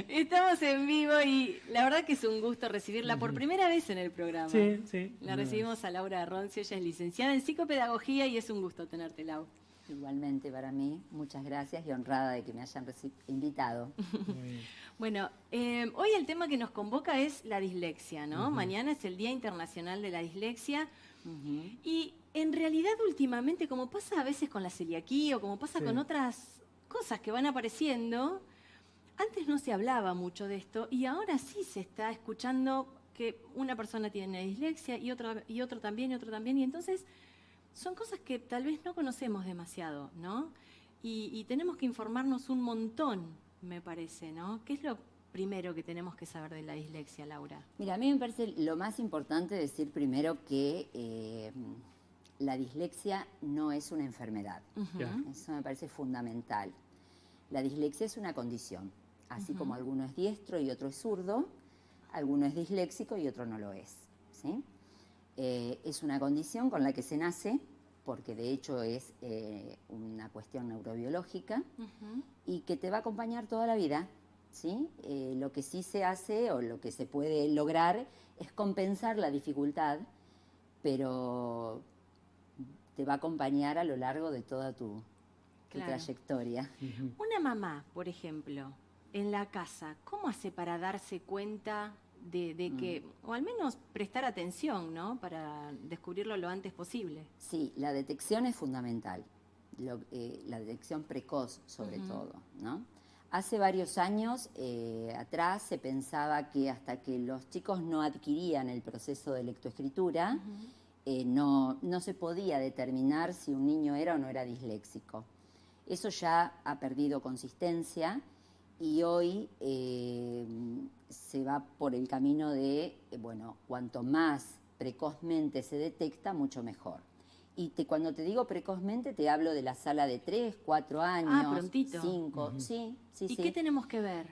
Estamos en vivo y la verdad que es un gusto recibirla por primera vez en el programa. Sí, sí. La recibimos a Laura Roncio, ella es licenciada en psicopedagogía y es un gusto tenerte, Lau. Igualmente para mí, muchas gracias y honrada de que me hayan invitado. Muy bien. Bueno, hoy el tema que nos convoca es la dislexia, ¿no? Mañana es el Día Internacional de la Dislexia y en realidad últimamente, como pasa a veces con la celiaquía o como pasa con otras cosas que van apareciendo, antes no se hablaba mucho de esto y ahora sí se está escuchando que una persona tiene dislexia y otro también, y entonces son cosas que tal vez no conocemos demasiado, ¿no? Y tenemos que informarnos un montón, me parece, ¿no? ¿Qué es lo primero que tenemos que saber de la dislexia, Laura? Mira, a mí me parece lo más importante decir primero que la dislexia no es una enfermedad. Eso me parece fundamental. La dislexia es una condición. Así como alguno es diestro y otro es zurdo, alguno es disléxico y otro no lo es, ¿sí? Es una condición con la que se nace, porque de hecho es una cuestión neurobiológica y que te va a acompañar toda la vida, ¿sí? Lo que sí se hace o lo que se puede lograr es compensar la dificultad, pero te va a acompañar a lo largo de toda tu trayectoria. Una mamá, por ejemplo, en la casa, ¿cómo hace para darse cuenta de que, o al menos prestar atención, ¿no? Para descubrirlo lo antes posible. Sí, la detección es fundamental, la detección precoz sobre todo, ¿no? Hace varios años atrás se pensaba que hasta que los chicos no adquirían el proceso de lectoescritura, no se podía determinar si un niño era o no era disléxico. Eso ya ha perdido consistencia y hoy se va por el camino de, bueno, cuanto más precozmente se detecta, mucho mejor. Y cuando te digo precozmente, te hablo de la sala de 3, 4 años, prontito. 5, sí. ¿Y qué tenemos que ver?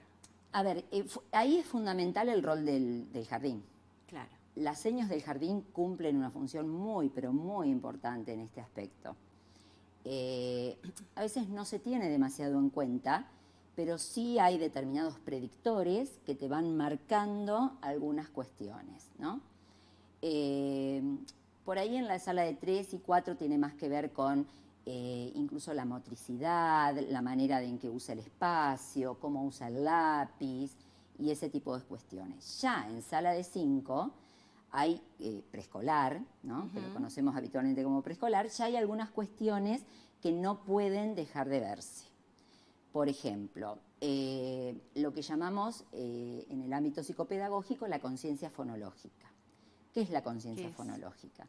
A ver, ahí es fundamental el rol del jardín. Claro. Las señas del jardín cumplen una función muy, pero muy importante en este aspecto. A veces no se tiene demasiado en cuenta, pero sí hay determinados predictores que te van marcando algunas cuestiones, ¿no? Por ahí en la sala de 3 y 4 tiene más que ver con incluso la motricidad, la manera en que usa el espacio, cómo usa el lápiz y ese tipo de cuestiones. Ya en sala de 5 hay preescolar, ¿no? Que lo conocemos habitualmente como preescolar, ya hay algunas cuestiones que no pueden dejar de verse. Por ejemplo, lo que llamamos en el ámbito psicopedagógico la conciencia fonológica. ¿Qué es la conciencia fonológica?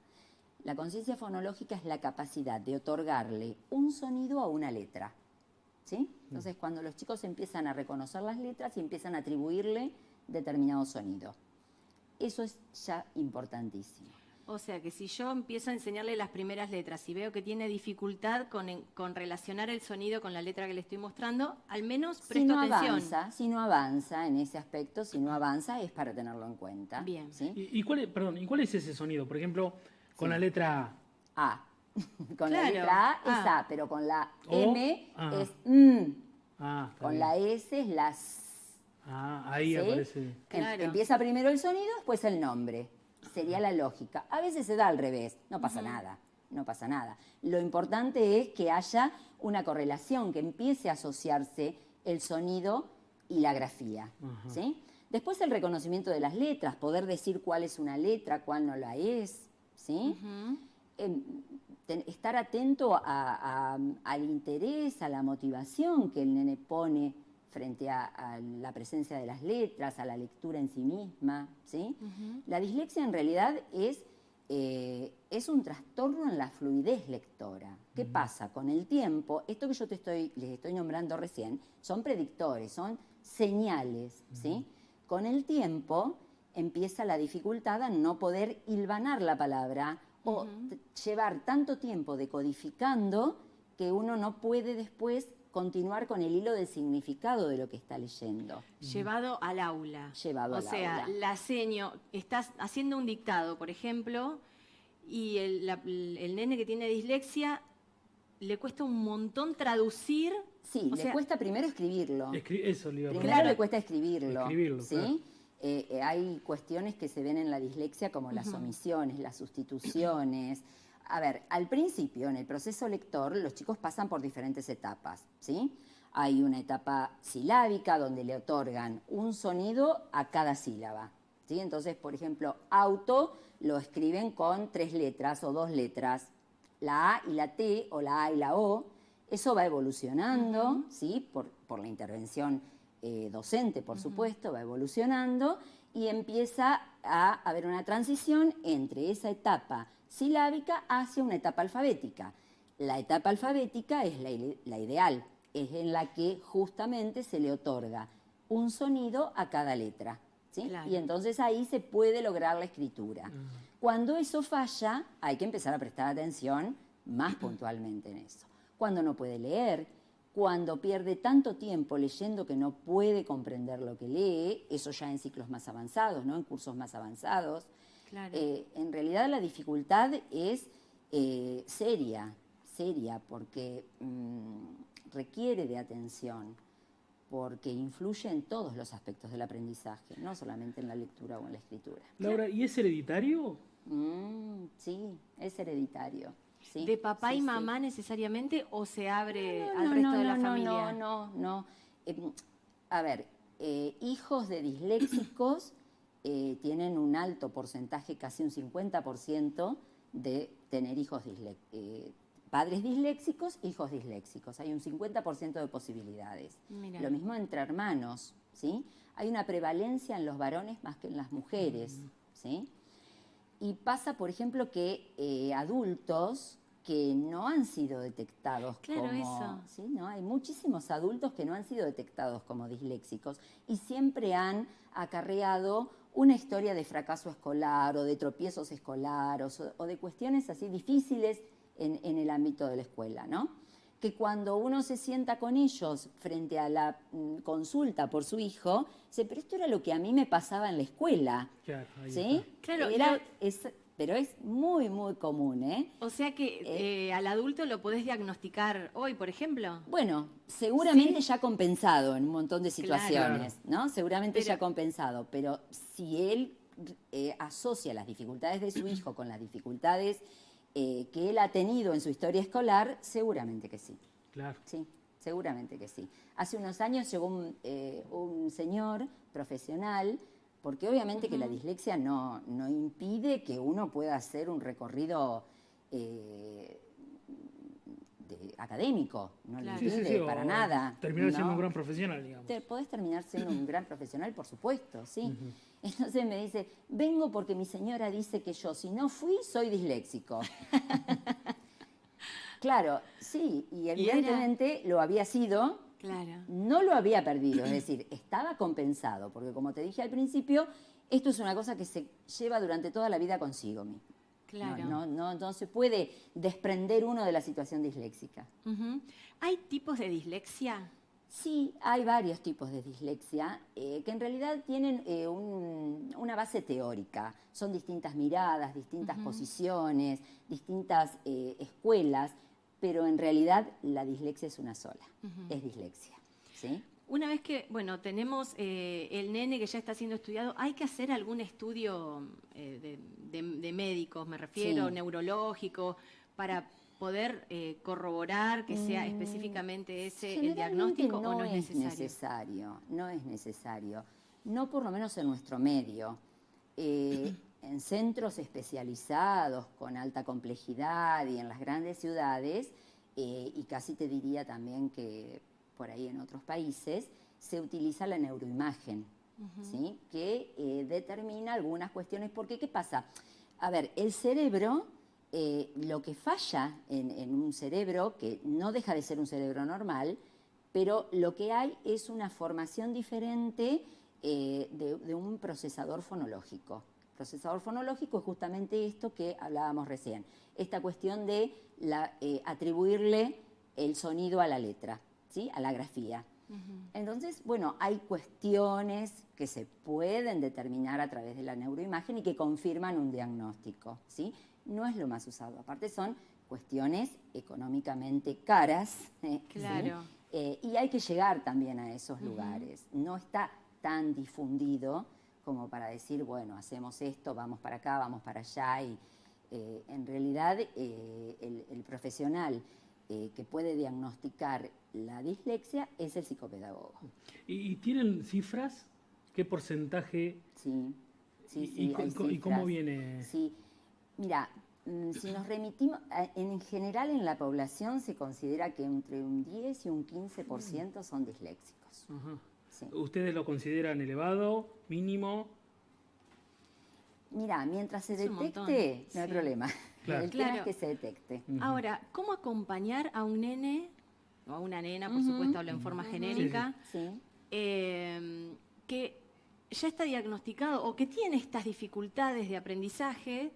La conciencia fonológica es la capacidad de otorgarle un sonido a una letra, ¿sí? Entonces, cuando los chicos empiezan a reconocer las letras y empiezan a atribuirle determinado sonido. Eso es ya importantísimo. O sea, que si yo empiezo a enseñarle las primeras letras y veo que tiene dificultad con relacionar el sonido con la letra que le estoy mostrando, al menos presto atención. Si no avanza en ese aspecto, si no avanza, es para tenerlo en cuenta. Bien. ¿Sí? ¿Y cuál es ese sonido? Por ejemplo, con la letra A. Con la Claro. letra A es A, pero con la M es está con bien. la S es la S. Ahí ¿Sí? aparece. Claro. Empieza primero el sonido, después el nombre. Sería la lógica. A veces se da al revés, no pasa nada, no pasa nada. Lo importante es que haya una correlación, que empiece a asociarse el sonido y la grafía, ¿sí? Después el reconocimiento de las letras, poder decir cuál es una letra, cuál no la es, ¿sí? Estar atento al interés, a la motivación que el nene pone frente a la presencia de las letras, a la lectura en sí misma, ¿sí? La dislexia en realidad es un trastorno en la fluidez lectora. ¿Qué pasa? Con el tiempo, esto que yo les estoy nombrando recién, son predictores, son señales, ¿sí? Con el tiempo empieza la dificultad a no poder hilvanar la palabra o llevar tanto tiempo decodificando que uno no puede después continuar con el hilo del significado de lo que está leyendo. Llevado al aula. Llevado al aula. O sea, la seño, estás haciendo un dictado, por ejemplo, y el nene que tiene dislexia le cuesta un montón traducir Sí, O le sea, cuesta primero escribirlo. Eso le iba a Primero preguntar. le cuesta escribirlo. Escribirlo, ¿sí? claro. Hay cuestiones que se ven en la dislexia como las omisiones, las sustituciones. A ver, al principio, en el proceso lector, los chicos pasan por diferentes etapas, ¿sí? Hay una etapa silábica donde le otorgan un sonido a cada sílaba, ¿sí? Entonces, por ejemplo, auto lo escriben con 3 letras o 2 letras, la A y la T o la A y la O. Eso va evolucionando, ¿sí? Por la intervención docente, por supuesto, va evolucionando y empieza a haber una transición entre esa etapa silábica hacia una etapa alfabética. La etapa alfabética es la ideal, es en la que justamente se le otorga un sonido a cada letra, ¿sí? Claro. Y entonces ahí se puede lograr la escritura. Cuando eso falla, hay que empezar a prestar atención más puntualmente en eso. Cuando no puede leer, cuando pierde tanto tiempo leyendo que no puede comprender lo que lee, eso ya en ciclos más avanzados, ¿no? En cursos más avanzados. Claro. En realidad la dificultad es seria, porque requiere de atención, porque influye en todos los aspectos del aprendizaje, no solamente en la lectura o en la escritura. Laura, ¿y es hereditario? Sí, es hereditario. Sí, ¿De papá sí, y sí. mamá necesariamente o se abre No, al no, resto no, de la no, familia? no. A ver, hijos de disléxicos tienen un alto porcentaje, casi un 50% de tener padres disléxicos, hijos disléxicos. Hay un 50% de posibilidades. Mira. Lo mismo entre hermanos, ¿sí? Hay una prevalencia en los varones más que en las mujeres, ¿sí? Y pasa, por ejemplo, que adultos que no han sido detectados Claro, como... eso. ¿sí? ¿No? Hay muchísimos adultos que no han sido detectados como disléxicos y siempre han acarreado una historia de fracaso escolar o de tropiezos escolares o de cuestiones así difíciles en el ámbito de la escuela, ¿no? Que cuando uno se sienta con ellos frente a la consulta por su hijo, dice, pero esto era lo que a mí me pasaba en la escuela. Claro, ahí ¿Sí? está. Claro, Pero es muy, muy común, ¿eh? O sea que al adulto lo podés diagnosticar hoy, por ejemplo. Bueno, seguramente Sí. ya compensado en un montón de Claro. situaciones, ¿no? Seguramente Pero- ya compensado, pero si él asocia las dificultades de su hijo con las dificultades que él ha tenido en su historia escolar, seguramente que sí. Claro. Sí, seguramente que sí. Hace unos años llegó un señor profesional, porque obviamente que la dislexia no impide que uno pueda hacer un recorrido académico, no Claro. le impide para nada. Terminar siendo ¿no? un gran profesional, digamos. Podés terminar siendo un gran profesional, por supuesto, sí. Entonces me dice, vengo porque mi señora dice que yo, si no fui, soy disléxico. Claro, sí, y evidentemente lo había sido, Claro. no lo había perdido, es decir, estaba compensado, porque como te dije al principio, esto es una cosa que se lleva durante toda la vida consigo mismo. Claro. No se puede desprender uno de la situación disléxica. Ujú. ¿Hay tipos de dislexia? Sí, hay varios tipos de dislexia que en realidad tienen una base teórica. Son distintas miradas, distintas posiciones, distintas escuelas, pero en realidad la dislexia es una sola, es dislexia. ¿Sí? Una vez que, bueno, tenemos el nene que ya está siendo estudiado, ¿hay que hacer algún estudio de médicos, me refiero, Sí. neurológico, para poder corroborar que sea específicamente ese el Generalmente diagnóstico o no es necesario? No es necesario. No por lo menos en nuestro medio. En centros especializados con alta complejidad y en las grandes ciudades, y casi te diría también que por ahí en otros países, se utiliza la neuroimagen, ¿sí? Que determina algunas cuestiones. Porque, ¿qué pasa? A ver, el cerebro... lo que falla en un cerebro, que no deja de ser un cerebro normal, pero lo que hay es una formación diferente de un procesador fonológico. El procesador fonológico es justamente esto que hablábamos recién, esta cuestión de atribuirle el sonido a la letra, ¿sí? A la grafía. Entonces, bueno, hay cuestiones que se pueden determinar a través de la neuroimagen y que confirman un diagnóstico, ¿sí? No es lo más usado. Aparte son cuestiones económicamente caras. Claro. Y hay que llegar también a esos lugares. No está tan difundido como para decir, bueno, hacemos esto, vamos para acá, vamos para allá. Y en realidad el profesional que puede diagnosticar la dislexia es el psicopedagogo. ¿Y tienen cifras? ¿Qué porcentaje? Sí, sí, ¿Y, sí, hay y cómo cifras. viene? Sí, mira, si nos remitimos, en general en la población se considera que entre un 10 y un 15% son disléxicos. Ajá. Sí. ¿Ustedes lo consideran elevado, mínimo? Mira, mientras se Es un montón. detecte, no hay Sí. problema. Claro. El tema Claro. es que se detecte. Ahora, ¿cómo acompañar a un nene o a una nena, por supuesto, hablo en forma genérica, Sí. que ya está diagnosticado o que tiene estas dificultades de aprendizaje?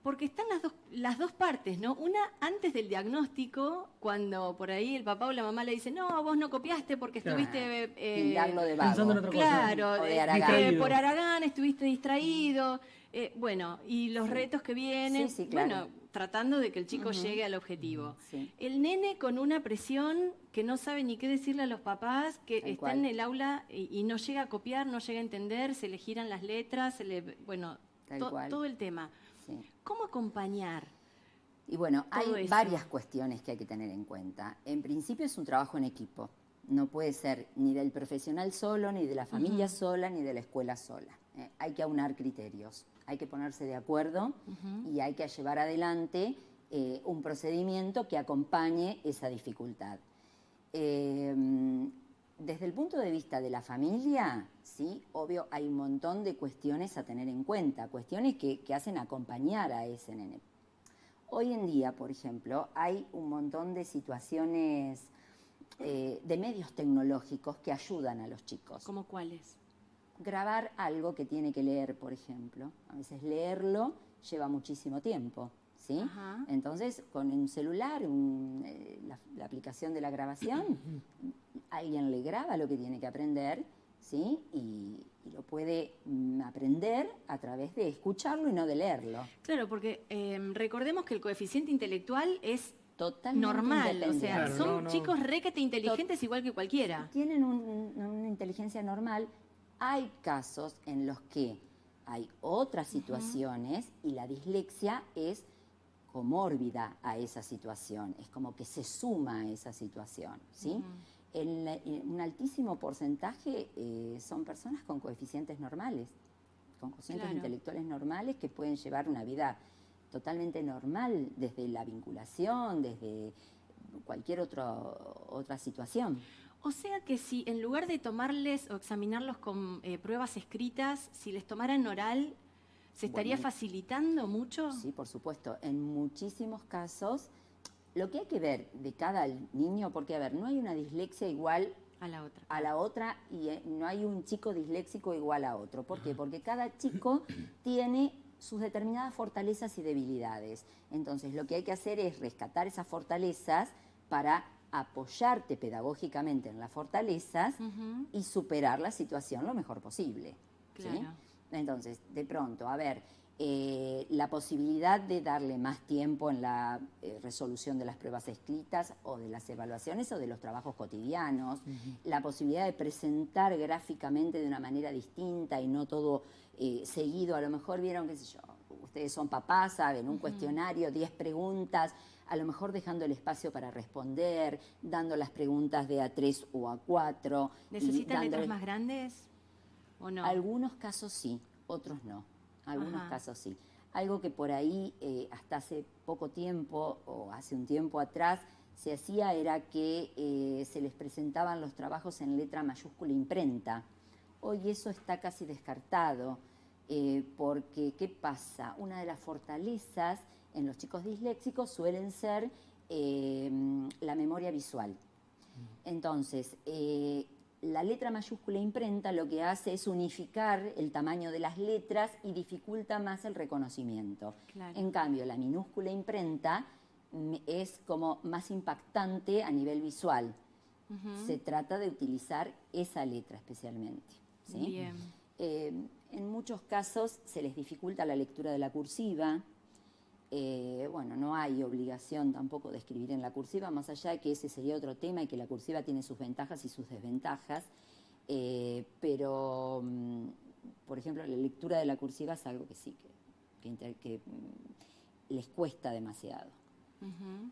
Porque están las dos partes, ¿no? Una antes del diagnóstico, cuando por ahí el papá o la mamá le dice, no, vos no copiaste porque Claro. estuviste... Tildarlo de vago. Pensando en otra cosa. Claro, O de Aragán. Distraído. por Aragán estuviste distraído. Bueno, y los Sí. retos que vienen, Sí, sí, claro. bueno, tratando de que el chico llegue al objetivo. Sí. El nene con una presión que no sabe ni qué decirle a los papás, que Tal está cual. en el aula y no llega a copiar, no llega a entender, se le giran las letras, bueno, Tal cual. todo el tema. Sí. ¿Cómo acompañar? Y bueno, Todo hay eso. varias cuestiones que hay que tener en cuenta. En principio es un trabajo en equipo. No puede ser ni del profesional solo, ni de la familia sola, ni de la escuela sola. Hay que aunar criterios, hay que ponerse de acuerdo y hay que llevar adelante un procedimiento que acompañe esa dificultad. Desde el punto de vista de la familia, sí, obvio, hay un montón de cuestiones a tener en cuenta, cuestiones que hacen acompañar a ese nene. Hoy en día, por ejemplo, hay un montón de situaciones de medios tecnológicos que ayudan a los chicos. ¿Cómo cuáles? Grabar algo que tiene que leer, por ejemplo. A veces leerlo lleva muchísimo tiempo, ¿sí? Ajá. Entonces, con un celular, la aplicación de la grabación, alguien le graba lo que tiene que aprender, ¿sí? Y lo puede aprender a través de escucharlo y no de leerlo. Claro, porque recordemos que el coeficiente intelectual es Totalmente normal, o independiente. sea, Claro, son no. chicos requete inteligentes igual que cualquiera. Tienen una inteligencia normal. Hay casos en los que hay otras situaciones y la dislexia es comórbida a esa situación, es como que se suma a esa situación, ¿sí? Un altísimo porcentaje son personas con coeficientes normales, con coeficientes Claro. intelectuales normales que pueden llevar una vida totalmente normal desde la vinculación, desde cualquier otra situación. O sea que si en lugar de tomarles o examinarlos con pruebas escritas, si les tomaran oral, ¿se estaría Bueno, facilitando mucho? Sí, por supuesto. En muchísimos casos, lo que hay que ver de cada niño, porque, a ver, no hay una dislexia igual A la otra. a la otra y no hay un chico disléxico igual a otro. ¿Por qué? Porque cada chico tiene sus determinadas fortalezas y debilidades. Entonces, lo que hay que hacer es rescatar esas fortalezas para apoyarte pedagógicamente en las fortalezas y superar la situación lo mejor posible. ¿sí? Claro. Entonces, de pronto, a ver, la posibilidad de darle más tiempo en la resolución de las pruebas escritas o de las evaluaciones o de los trabajos cotidianos, la posibilidad de presentar gráficamente de una manera distinta y no todo seguido. A lo mejor vieron, qué sé yo, ustedes son papás, saben, un cuestionario, 10 preguntas, a lo mejor dejando el espacio para responder, dando las preguntas de A3 o A4. ¿Necesitan letras más grandes o no? Algunos casos sí, otros no. Algunos Ajá. casos sí. Algo que por ahí hasta hace poco tiempo o hace un tiempo atrás se hacía era que se les presentaban los trabajos en letra mayúscula imprenta. Hoy eso está casi descartado porque, ¿qué pasa? Una de las fortalezas en los chicos disléxicos suelen ser la memoria visual. Entonces, la letra mayúscula imprenta lo que hace es unificar el tamaño de las letras y dificulta más el reconocimiento. Claro. En cambio, la minúscula imprenta es como más impactante a nivel visual. Se trata de utilizar esa letra especialmente. ¿sí? Bien. En muchos casos se les dificulta la lectura de la cursiva. Bueno, no hay obligación tampoco de escribir en la cursiva, más allá de que ese sería otro tema y que la cursiva tiene sus ventajas y sus desventajas, pero, por ejemplo, la lectura de la cursiva es algo que sí, que les cuesta demasiado.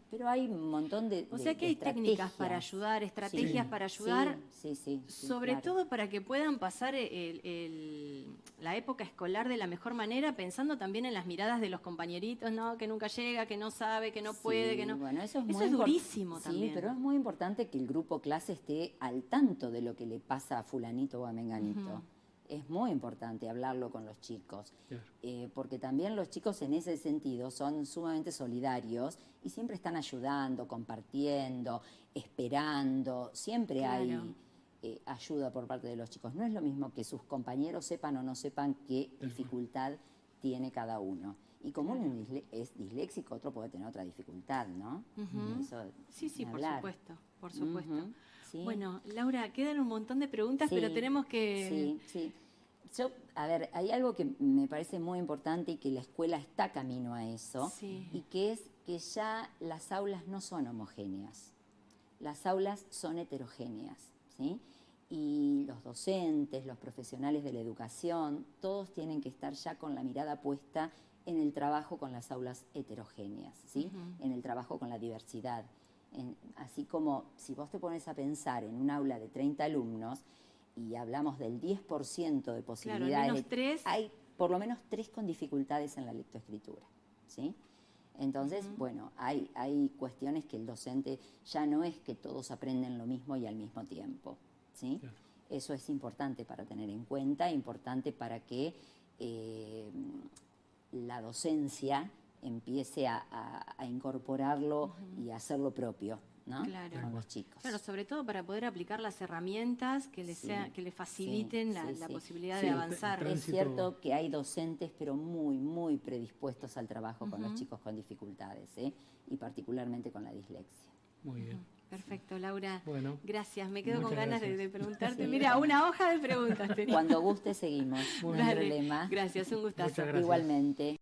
Pero hay un montón de O sea que de hay técnicas estrategias. para ayudar, estrategias Sí. para ayudar, Sí, sobre claro. todo para que puedan pasar la época escolar de la mejor manera, pensando también en las miradas de los compañeritos, ¿no? Que nunca llega, que no sabe, que no puede, que no... Bueno, eso es Eso muy es durísimo sí, también. pero es muy importante que el grupo clase esté al tanto de lo que le pasa a fulanito o a menganito. Es muy importante hablarlo con los chicos, Claro. porque también los chicos en ese sentido son sumamente solidarios y siempre están ayudando, compartiendo, esperando, siempre Claro. hay ayuda por parte de los chicos. No es lo mismo que sus compañeros sepan o no sepan qué dificultad tiene cada uno. Y como uno es disléxico, otro puede tener otra dificultad, ¿no? Eso, Sí, ni por hablar. supuesto, por supuesto. Ujú, sí. Bueno, Laura, quedan un montón de preguntas, Sí, pero tenemos que... Sí. A ver, hay algo que me parece muy importante y que la escuela está camino a eso, Sí. y que es que ya las aulas no son homogéneas, las aulas son heterogéneas, ¿sí? Y los docentes, los profesionales de la educación, todos tienen que estar ya con la mirada puesta en el trabajo con las aulas heterogéneas, ¿sí? En el trabajo con la diversidad. Así como si vos te pones a pensar en un aula de 30 alumnos y hablamos del 10% de posibilidades, Claro, al menos 3. hay por lo menos 3 con dificultades en la lectoescritura, ¿sí? Entonces, bueno, hay cuestiones que el docente ya no es que todos aprenden lo mismo y al mismo tiempo, ¿sí? Claro. Eso es importante para tener en cuenta, importante para que la docencia empiece a incorporarlo y a hacerlo propio, ¿no? Claro. Con los chicos. Claro, sobre todo para poder aplicar las herramientas que les, que les faciliten la sí. posibilidad Sí, de avanzar. el Es cierto que hay docentes, pero muy predispuestos al trabajo con los chicos con dificultades, ¿eh? Y particularmente con la dislexia. Muy bien. Perfecto, Laura. Bueno, Gracias. Me quedo con muchas ganas de gracias. preguntarte. Sí. Mira, una hoja de preguntas tenía. Cuando guste seguimos, no hay Dale. problema. Gracias, un gustazo. Muchas gracias. Igualmente.